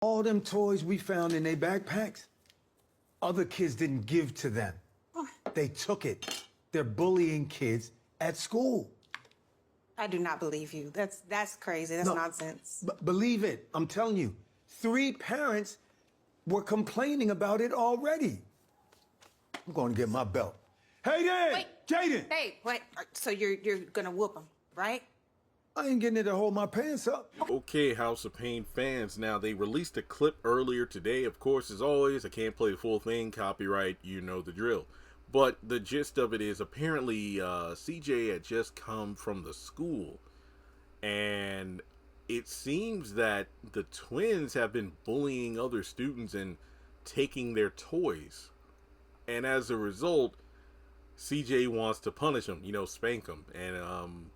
All them toys we found in their backpacks, other kids didn't give to them. They took it. They're bullying kids at school. I do not believe you. That's crazy. That's nonsense. Believe it. I'm telling you. 3 parents were complaining about it already. I'm going to get my belt. Hey there! Wait. Jaden! Hey, wait. So you're gonna whoop him, right? I ain't getting it to hold my pants up. Okay, House of Payne fans, now they released a clip earlier today. Of course, as always, I can't play the full thing, copyright, you know the drill. But the gist of it is apparently CJ had just come from the school, and it seems that the twins have been bullying other students and taking their toys. And as a result, CJ wants to punish them, spank them. And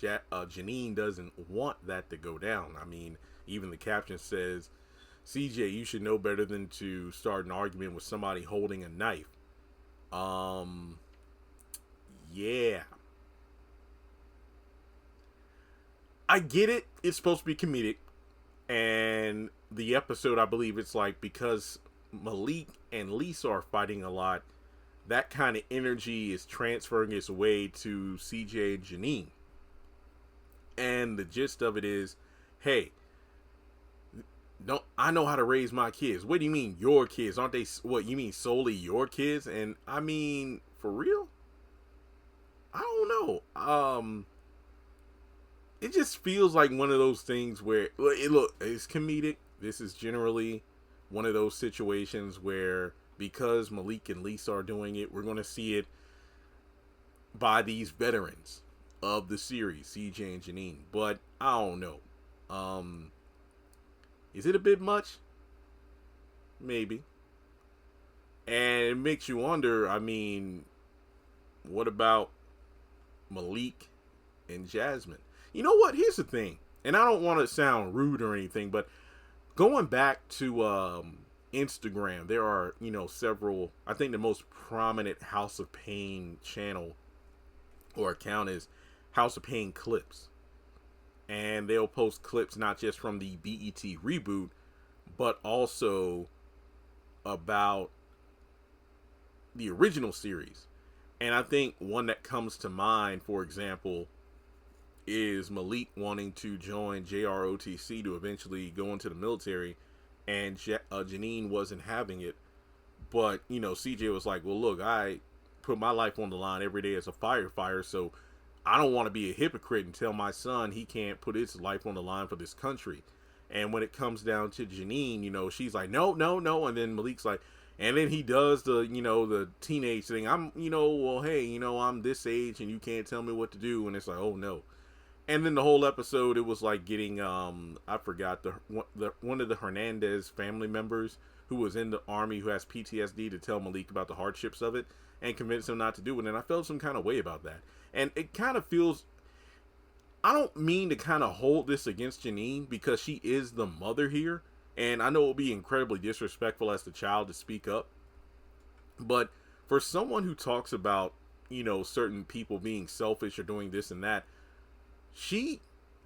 Janine doesn't want that to go down. I mean, even the caption says, CJ, you should know better than to start an argument with somebody holding a knife. Yeah. I get it. It's supposed to be comedic. And the episode, I believe it's like, because Malik and Lisa are fighting a lot, that kind of energy is transferring its way to CJ and Janine. And the gist of it is, hey, I know how to raise my kids. What do you mean your kids? Aren't they, what, you mean solely your kids? And I mean, for real? I don't know. It just feels like one of those things where, look, it's comedic. This is generally one of those situations where, because Malik and Lisa are doing it, we're going to see it by these veterans of the series, CJ and Janine. But I don't know. Is it a bit much? Maybe. And it makes you wonder, I mean, what about Malik and Jasmine? You know what? Here's the thing. And I don't want to sound rude or anything, but going back to Instagram, there are, several, I think the most prominent House of Payne channel or account is House of Payne Clips. And they'll post clips not just from the BET reboot, but also about the original series. And I think one that comes to mind, for example, is Malik wanting to join JROTC to eventually go into the military, and Janine wasn't having it. But, CJ was like, well, look, I put my life on the line every day as a firefighter, so I don't want to be a hypocrite and tell my son he can't put his life on the line for this country. And when it comes down to Janine, she's like, no. And then Malik's like, and then he does the, the teenage thing. Well, hey, I'm this age and you can't tell me what to do. And it's like, oh no. And then the whole episode, it was like getting, I forgot, one of the Hernandez family members who was in the army who has PTSD to tell Malik about the hardships of it and convince him not to do it. And I felt some kind of way about that. And it kind of feels, I don't mean to kind of hold this against Janine because she is the mother here. And I know it will be incredibly disrespectful as the child to speak up. But for someone who talks about, certain people being selfish or doing this and that, she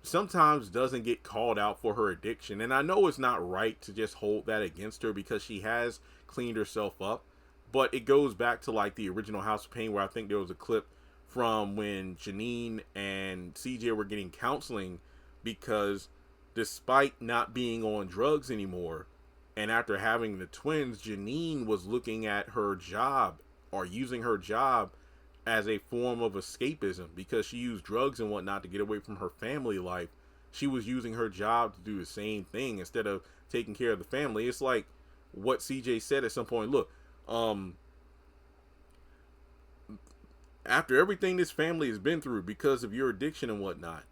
sometimes doesn't get called out for her addiction. And I know it's not right to just hold that against her because she has cleaned herself up. But it goes back to like the original House of Payne, where I think there was a clip from when Janine and CJ were getting counseling because despite not being on drugs anymore, and after having the twins, Janine was looking at her job or using her job as a form of escapism because she used drugs and whatnot to get away from her family life. She was using her job to do the same thing instead of taking care of the family. It's like what CJ said at some point. Look, after everything this family has been through because of your addiction and whatnot,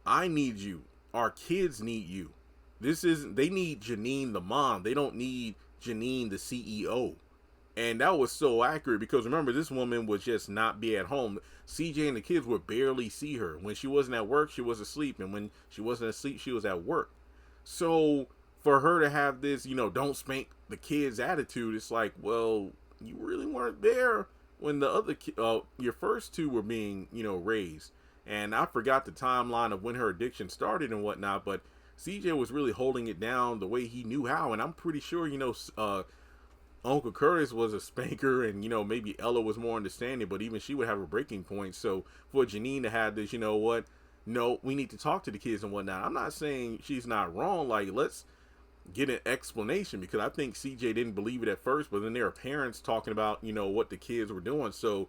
I need you. Our kids need you. They need Janine the mom. They don't need Janine the CEO. And that was so accurate because remember, this woman would just not be at home. CJ and the kids would barely see her. When she wasn't at work, she was asleep. And when she wasn't asleep, she was at work. So for her to have this, don't spank the kids attitude, it's like, well, you really weren't there when the other, your first two were being, raised. And I forgot the timeline of when her addiction started and whatnot, but CJ was really holding it down the way he knew how. And I'm pretty sure, Uncle Curtis was a spanker, and maybe Ella was more understanding, but even she would have a breaking point. So for Janine to have this, no, we need to talk to the kids and whatnot. I'm not saying she's not wrong. Like, let's get an explanation, because I think CJ didn't believe it at first, but then there are parents talking about what the kids were doing. So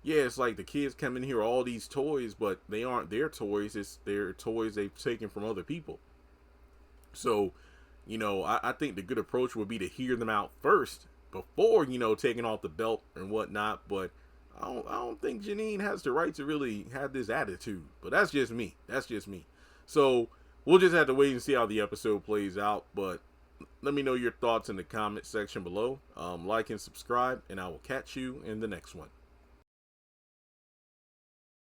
yeah, it's like the kids come in here all these toys, but they aren't their toys. It's their toys they've taken from other people. So I think the good approach would be to hear them out first before, taking off the belt and whatnot. But I don't think Janine has the right to really have this attitude. But that's just me. So we'll just have to wait and see how the episode plays out. But let me know your thoughts in the comment section below. Like and subscribe, and I will catch you in the next one.